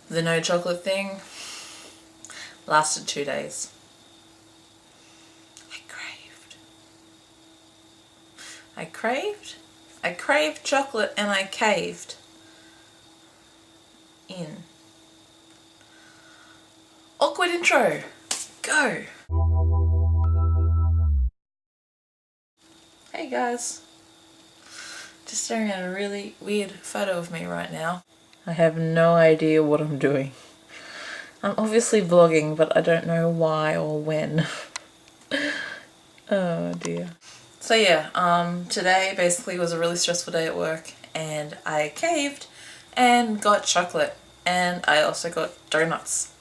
The no chocolate thing lasted 2 days. I craved chocolate and I caved in. Awkward intro. Go. Hey guys. Just staring at a really weird photo of me right now. I have no idea what I'm doing. I'm obviously vlogging, but I don't know why or when. Oh dear. So yeah, today basically was a really stressful day at work and I caved and got chocolate, and I also got donuts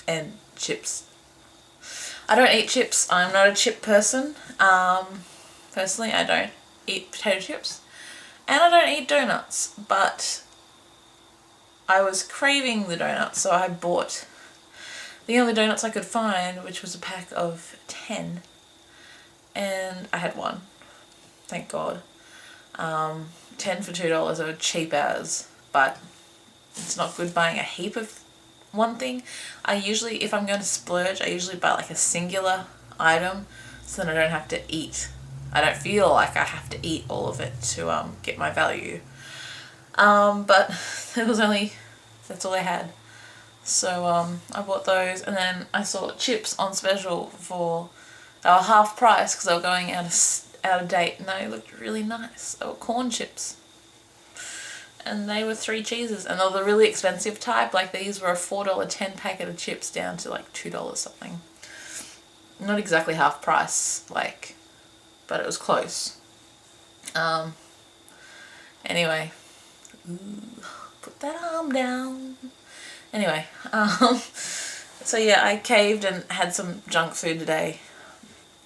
and chips. I don't eat chips. I'm not a chip person. Personally, I don't eat potato chips and I don't eat donuts, but I was craving the donuts, so I bought the only donuts I could find, which was a pack of 10, and I had one. Thank God. 10 for $2 are cheap as, but it's not good buying a heap of one thing. I usually, if I'm going to splurge, I usually buy like a singular item so then I don't have to eat. I don't feel like I have to eat all of it to get my value. But it was only, that's all I had. So I bought those, and then I saw chips on special for half price because they were going out of date, and they looked really nice. They were corn chips, and they were 3 cheeses, and they were the really expensive type. Like these were a $4.10 packet of chips down to like $2 something. Not exactly half price, like, but it was close. Anyway, put that arm down. Anyway, so yeah, I caved and had some junk food today.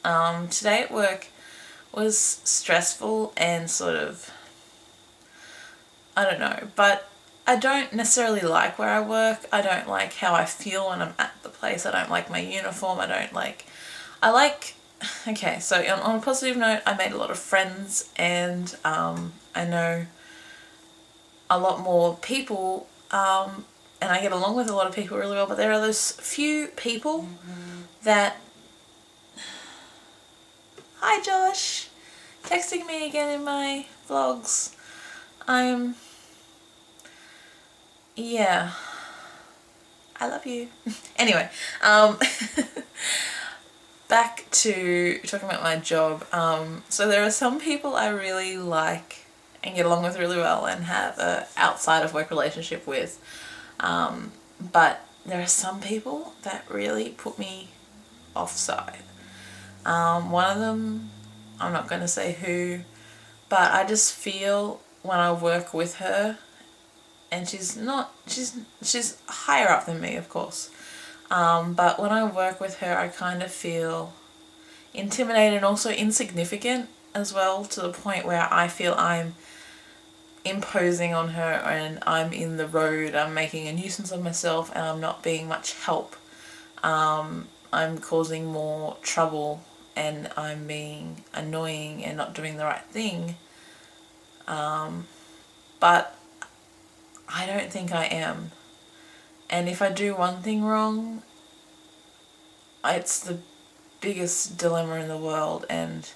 Today at work was stressful and sort of, I don't know, but I don't necessarily like where I work. I don't like how I feel when I'm at the place. I don't like my uniform. Okay, so on a positive note, I made a lot of friends, and I know a lot more people, and I get along with a lot of people really well, but there are those few people that... Hi Josh! Texting me again in my vlogs. Yeah. I love you. Anyway, back to talking about my job. So there are some people I really like and get along with really well and have a outside of work relationship with. But there are some people that really put me offside. One of them, I'm not going to say who, but I just feel when I work with her, and she's higher up than me, of course, but when I work with her, I kind of feel intimidated and also insignificant as well, to the point where I feel I'm imposing on her and I'm in the road, I'm making a nuisance of myself, and I'm not being much help. I'm causing more trouble, and I'm being annoying and not doing the right thing. But I don't think I am. And if I do one thing wrong, it's the biggest dilemma in the world, and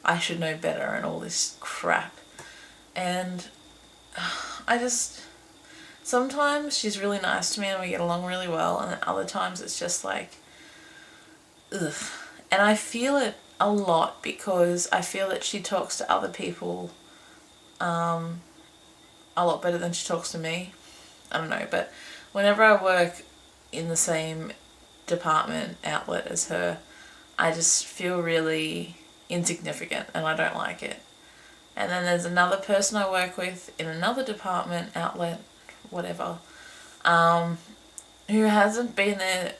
I should know better and all this crap. And sometimes she's really nice to me and we get along really well, and then other times it's just like, ugh. And I feel it a lot because I feel that she talks to other people a lot better than she talks to me. I don't know, but whenever I work in the same department outlet as her, I just feel really insignificant and I don't like it. And then there's another person I work with in another department, outlet, whatever, who hasn't been there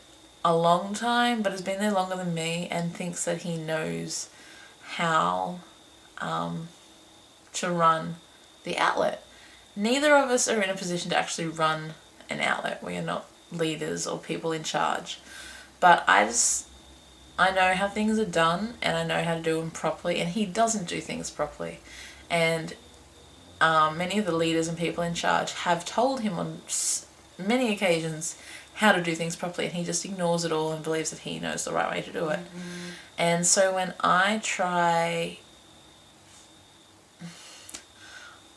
a long time but has been there longer than me and thinks that he knows how to run the outlet. Neither of us are in a position to actually run an outlet. We are not leaders or people in charge. But I know how things are done and I know how to do them properly, and he doesn't do things properly. And many of the leaders and people in charge have told him on many occasions how to do things properly, and he just ignores it all and believes that he knows the right way to do it. And so when I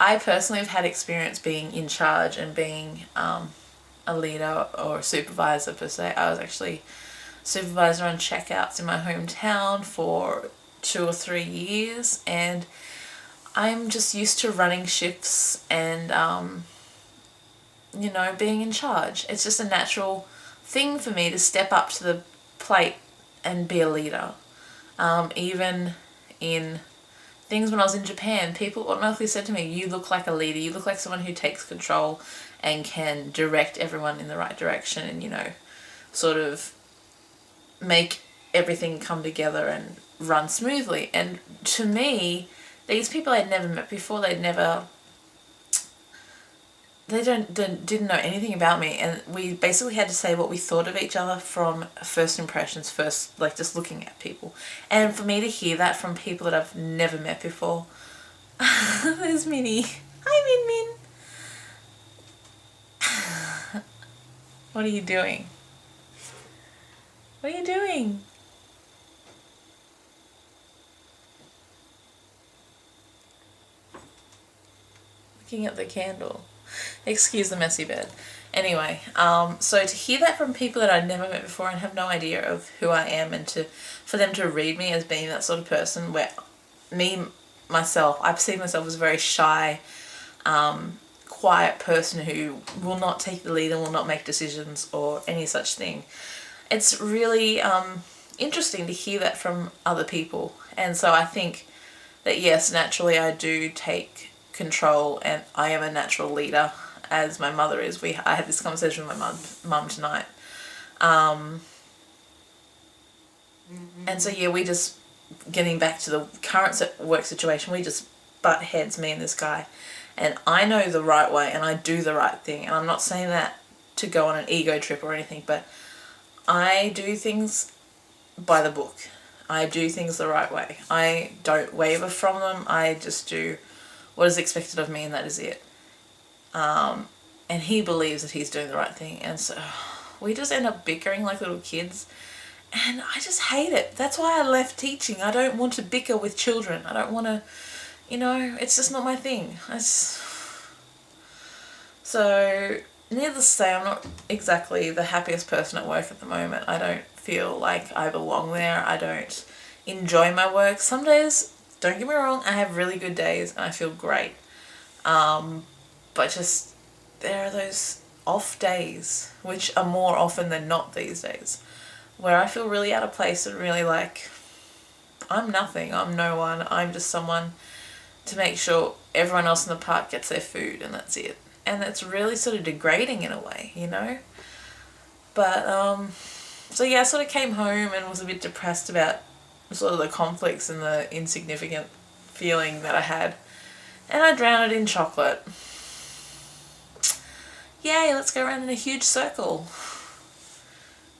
personally have had experience being in charge and being a leader or a supervisor per se. I was actually supervisor on checkouts in my hometown for 2 or 3 years, and I'm just used to running shifts and being in charge. It's just a natural thing for me to step up to the plate and be a leader. Even in things when I was in Japan, people automatically said to me, you look like a leader, you look like someone who takes control and can direct everyone in the right direction and, sort of make everything come together and run smoothly. And to me, these people I'd never met before, didn't know anything about me, and we basically had to say what we thought of each other from first impressions, like just looking at people. And for me to hear that from people that I've never met before, there's Minnie. Hi, Min. What are you doing? What are you doing? Looking at the candle. Excuse the messy bed. Anyway, so to hear that from people that I'd never met before and have no idea of who I am, and for them to read me as being that sort of person where I perceive myself as a very shy, quiet person who will not take the lead and will not make decisions or any such thing. It's really interesting to hear that from other people. And so I think that yes, naturally I do take control and I am a natural leader, as my mother is. I had this conversation with my mum tonight. And so yeah, we just, getting back to the current work situation, we just butt heads, me and this guy. And I know the right way and I do the right thing. And I'm not saying that to go on an ego trip or anything, but I do things by the book. I do things the right way. I don't waver from them. I just do what is expected of me, and that is it. And he believes that he's doing the right thing, and so we just end up bickering like little kids, and I just hate it. That's why I left teaching. I don't want to bicker with children. I don't want to, it's just not my thing. So, needless to say, I'm not exactly the happiest person at work at the moment. I don't feel like I belong there. I don't enjoy my work. Some days, don't get me wrong, I have really good days and I feel great. But just, there are those off days, which are more often than not these days, where I feel really out of place and really like, I'm nothing, I'm no one, I'm just someone to make sure everyone else in the park gets their food, and that's it. And it's really sort of degrading in a way, But, so yeah, I sort of came home and was a bit depressed about sort of the conflicts and the insignificant feeling that I had. And I drowned it in chocolate. Yay, let's go around in a huge circle.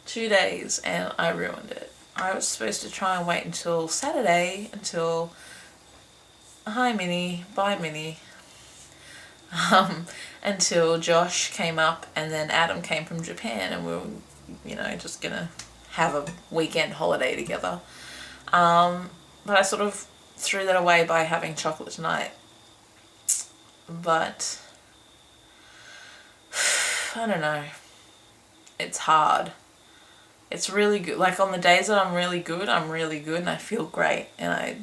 2 days, and I ruined it. I was supposed to try and wait until Saturday, hi Minnie, bye Minnie, until Josh came up and then Adam came from Japan, and we were, just gonna have a weekend holiday together. But I sort of threw that away by having chocolate tonight. But I don't know. It's hard. It's really good. Like on the days that I'm really good and I feel great and I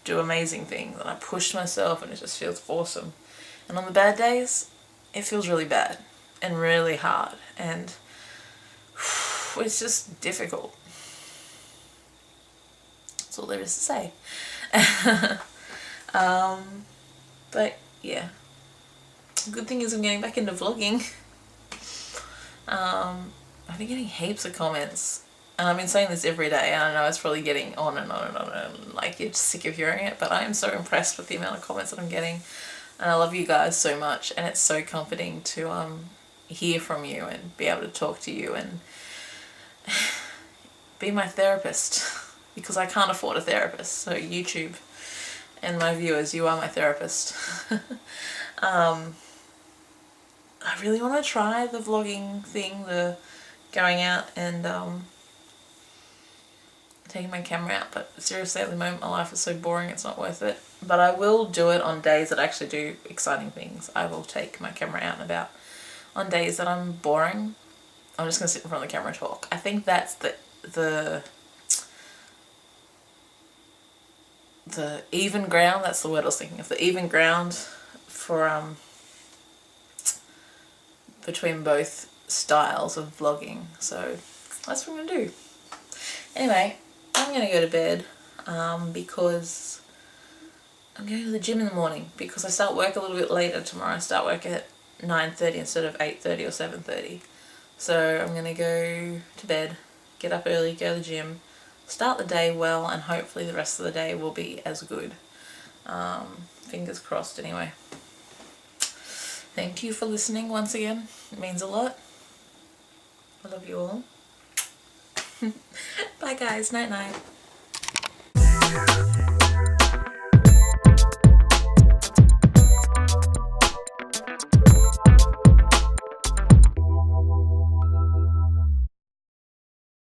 do amazing things and I push myself and it just feels awesome. And on the bad days, it feels really bad and really hard and it's just difficult. That's all there is to say. But yeah. Good thing is I'm getting back into vlogging. I've been getting heaps of comments, and I've been saying this every day, and I know it's probably getting on and on and on, and like you're just sick of hearing it, but I am so impressed with the amount of comments that I'm getting, and I love you guys so much, and it's so comforting to hear from you and be able to talk to you and be my therapist, because I can't afford a therapist, so YouTube and my viewers, you are my therapist. I really want to try the vlogging thing, the going out and taking my camera out, but seriously at the moment my life is so boring it's not worth it. But I will do it on days that I actually do exciting things. I will take my camera out and about. On days that I'm boring, I'm just going to sit in front of the camera and talk. I think that's the even ground, that's the word I was thinking of, the even ground for between both styles of vlogging. So that's what I'm going to do. Anyway, I'm going to go to bed because I'm going to the gym in the morning because I start work a little bit later tomorrow. I start work at 9:30 instead of 8:30 or 7:30. So I'm going to go to bed, get up early, go to the gym, start the day well, and hopefully the rest of the day will be as good. Fingers crossed anyway. Thank you for listening once again. It means a lot. I love you all. Bye guys. Night night.